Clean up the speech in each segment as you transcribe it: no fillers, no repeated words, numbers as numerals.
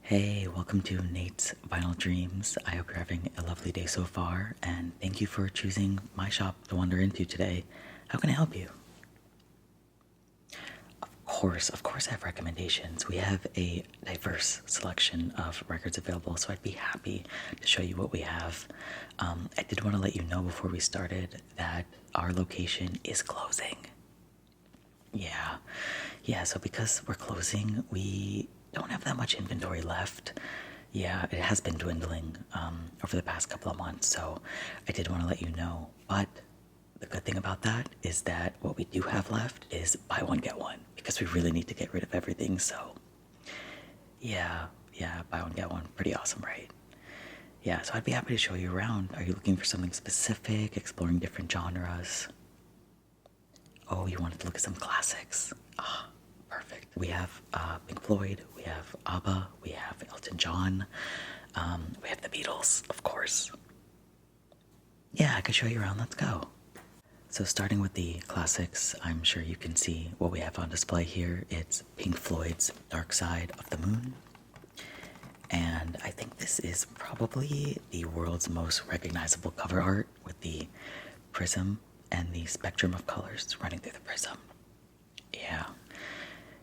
Hey, welcome to Nate's Vinyl Dreams. I hope you're having a lovely day so far, and thank you for choosing my shop to wander into today. How can I help you? Of course, I have recommendations. We have a diverse selection of records available, so I'd be happy to show you what we have. I did want to let you know before we started that our location is closing. Yeah, so because we're closing, we don't have that much inventory left. Yeah, it has been dwindling over the past couple of months, so I did want to let you know. But the good thing about that is that what we do have left is buy one, get one, because we really need to get rid of everything, so yeah, buy one, get one. Pretty awesome, right? Yeah, so I'd be happy to show you around. Are you looking for something specific, exploring different genres? Oh, you wanted to look at some classics. Ah, perfect. We have Pink Floyd, we have ABBA, we have Elton John, we have the Beatles, of course. Yeah, I could show you around. Let's go. So starting with the classics, I'm sure you can see what we have on display here. It's Pink Floyd's Dark Side of the Moon. And I think this is probably the world's most recognizable cover art with the prism and the spectrum of colors running through the prism.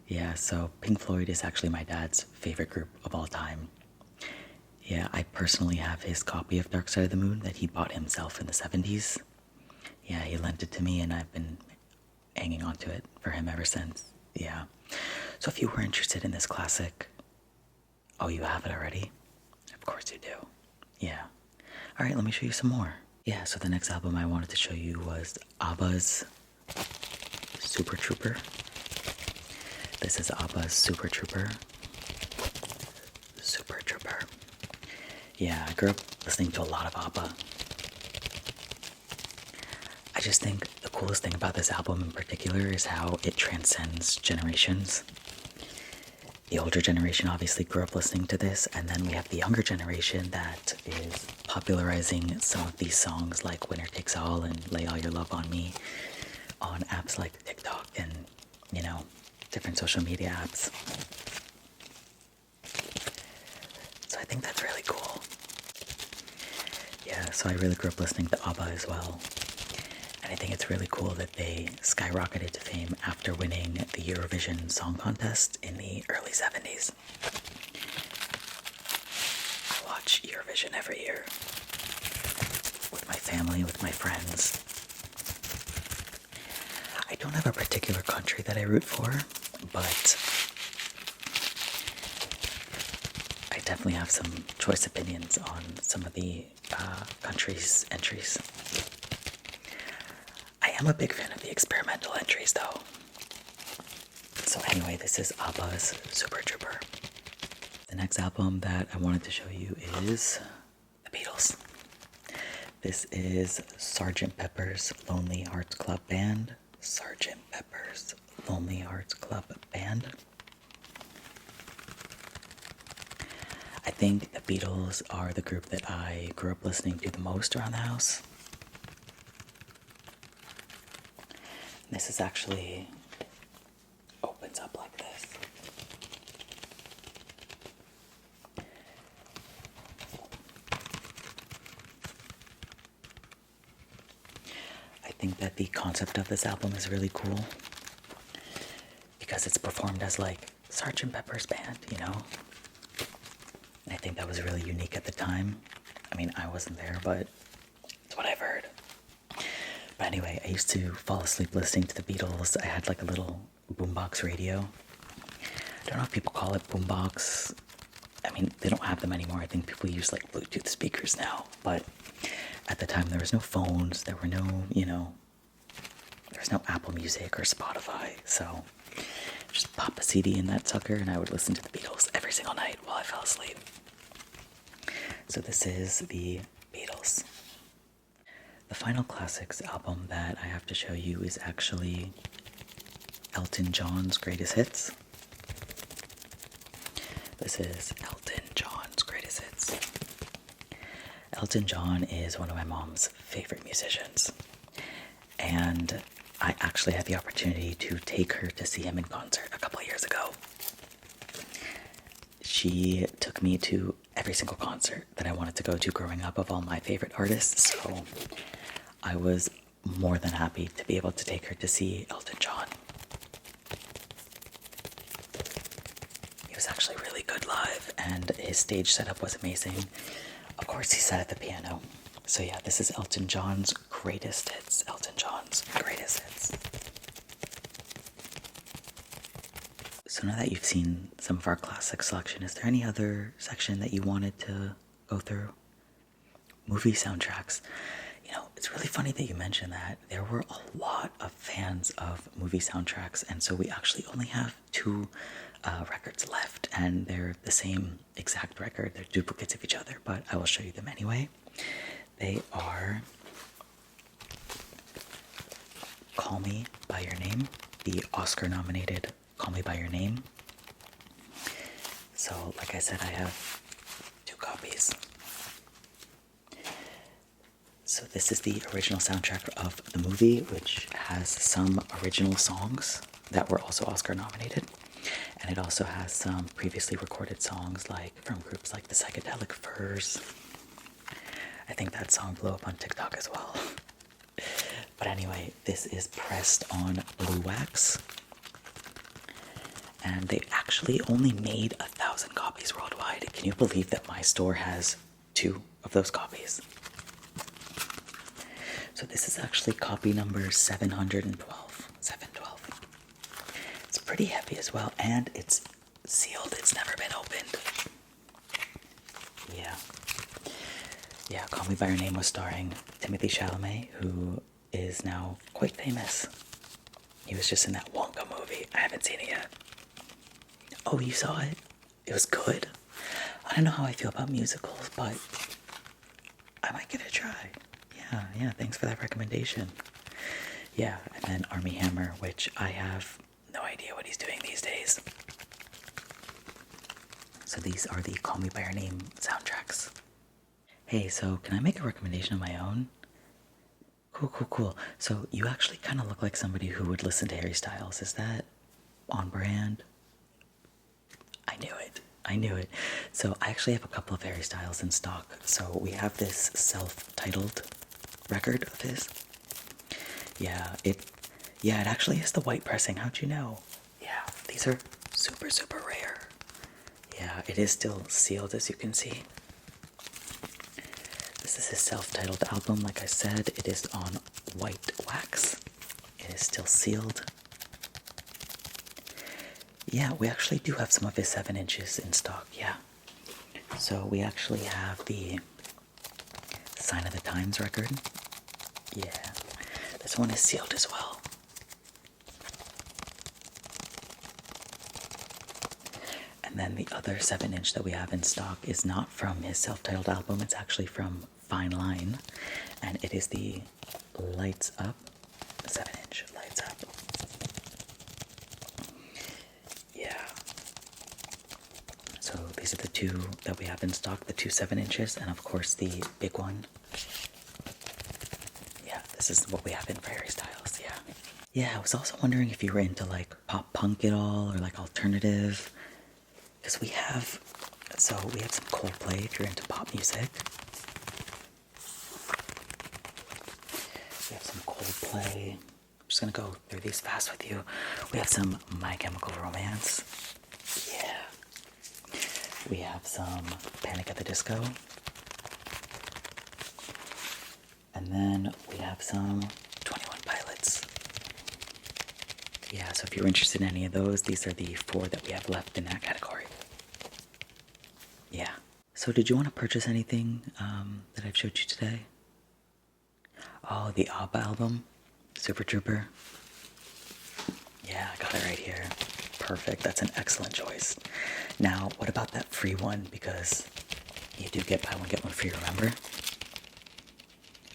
Yeah, so Pink Floyd is actually my dad's favorite group of all time. Yeah, I personally have his copy of Dark Side of the Moon that he bought himself in the 70s. Yeah, he lent it to me and I've been hanging on to it for him ever since. Yeah. So if you were interested in this classic, oh, you have it already? Of course you do. Yeah. Alright, let me show you some more. Yeah, so the next album I wanted to show you was ABBA's Super Trooper. This is ABBA's Super Trooper. Super Trooper. Yeah, I grew up listening to a lot of ABBA. I just think the coolest thing about this album in particular is how it transcends generations. The older generation obviously grew up listening to this, and then we have the younger generation that is popularizing some of these songs like Winner Takes All and Lay All Your Love on Me on apps like TikTok and, different social media apps. So I think that's really cool. Yeah, so I really grew up listening to ABBA as well. And I think it's really cool that they skyrocketed to fame after winning the Eurovision Song Contest in the early 70s. I watch Eurovision every year with my family, with my friends. I don't have a particular country that I root for, but I definitely have some choice opinions on some of the countries' entries. I am a big fan of the experimental entries, though. So anyway, this is ABBA's Super Trooper. The next album that I wanted to show you is the Beatles. This is Sgt. Pepper's Lonely Hearts Club Band. Sgt. Pepper's Lonely Hearts Club Band. I think the Beatles are the group that I grew up listening to the most around the house. This is actually opens up like this. I think that the concept of this album is really cool because it's performed as like Sgt. Pepper's band, And I think that was really unique at the time. I mean, I wasn't there, but it's what I've heard. But anyway, I used to fall asleep listening to the Beatles. I had like a little boombox radio. I don't know if people call it boombox. I mean, they don't have them anymore. I think people use like Bluetooth speakers now. But at the time, there was no phones. There were no, there was no Apple Music or Spotify. So just pop a CD in that sucker and I would listen to the Beatles every single night while I fell asleep. So this is the Beatles. The final classics album that I have to show you is actually Elton John's Greatest Hits. This is Elton John's Greatest Hits. Elton John is one of my mom's favorite musicians. And I actually had the opportunity to take her to see him in concert a couple of years ago. she took me to every single concert that I wanted to go to growing up of all my favorite artists, so I was more than happy to be able to take her to see Elton John. He was actually really good live, and his stage setup was amazing. Of course, he sat at the piano. So yeah, this is Elton John's greatest hits. Elton John's greatest hits. So now that you've seen some of our classic selection, is there any other section that you wanted to go through? Movie soundtracks. You know, it's really funny that you mentioned that. There were a lot of fans of movie soundtracks, and so we actually only have two records left, and they're the same exact record. They're duplicates of each other, but I will show you them anyway. They are Call Me By Your Name, the Oscar-nominated Call Me By Your Name. So, like I said, I have two copies. So this is the original soundtrack of the movie, which has some original songs that were also Oscar-nominated. And it also has some previously recorded songs like from groups like the Psychedelic Furs. I think that song blew up on TikTok as well. But anyway, this is pressed on blue wax. And they actually only made 1,000 copies worldwide. Can you believe that my store has 2 of those copies? So this is actually copy number 712. 712. It's pretty heavy as well, and it's sealed. It's never been opened. Yeah. Yeah, Call Me By Your Name was starring Timothy Chalamet, who is now quite famous. He was just in that Wonka movie. I haven't seen it yet. Oh, you saw it? It was good. I don't know how I feel about musicals, but I might give it a try. Yeah, thanks for that recommendation. Yeah, and then Armie Hammer, which I have no idea what he's doing these days. So these are the Call Me By Your Name soundtracks. Hey, so can I make a recommendation of my own? Cool. So you actually kind of look like somebody who would listen to Harry Styles. Is that on brand? I knew it. So I actually have a couple of Harry Styles in stock. So we have this self-titled record of his. Yeah, it actually has the white pressing. How'd you know? Yeah, these are super rare. Yeah, it is still sealed, as you can see. This is his self-titled album. Like I said, it is on white wax. It is still sealed. Yeah, we actually do have some of his 7 inches in stock, yeah. So we actually have the Sign of the Times record. Yeah, this one is sealed as well. And then the other 7-inch that we have in stock is not from his self-titled album, it's actually from Fine Line. And it is the Lights Up, 7-inch Lights Up. So these are the 2 that we have in stock, the 2 7-inches, and of course the big one. Yeah, this is what we have in for Harry Styles, yeah. Yeah, I was also wondering if you were into like pop punk at all, or like alternative. Because we have some Coldplay if you're into pop music. We have some Coldplay. I'm just gonna go through these fast with you. We have some My Chemical Romance. Yeah. We have some Panic at the Disco. And then we have some 21 Pilots. Yeah, so if you're interested in any of those, these are the 4 that we have left in that category. Yeah. So did you want to purchase anything that I've showed you today? Oh, the ABBA album, Super Trooper. Yeah, I got it right here. Perfect, that's an excellent choice. Now, what about that free one? Because you do get buy one, get one free, remember?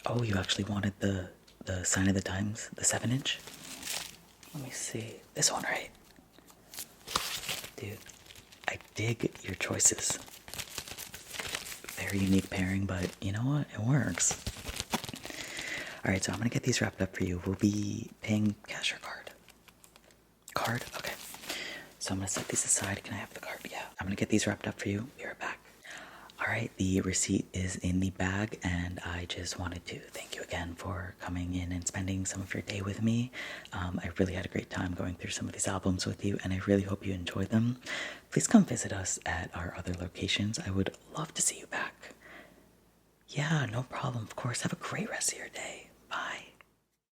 Oh, you actually wanted the Sign of the Times, the 7-inch? Let me see. This one, right? Dude, I dig your choices. Very unique pairing, but you know what? It works. Alright, so I'm gonna get these wrapped up for you. We'll be paying cash or card? Card? Okay. So I'm gonna set these aside. Can I have the card? Yeah, I'm gonna get these wrapped up for you. Be right back. All right, the receipt is in the bag, and I just wanted to thank you again for coming in and spending some of your day with me. I really had a great time going through some of these albums with you, and I really hope you enjoyed them. Please come visit us at our other locations. I would love to see you back. Yeah, no problem. Of course. Have a great rest of your day. Bye.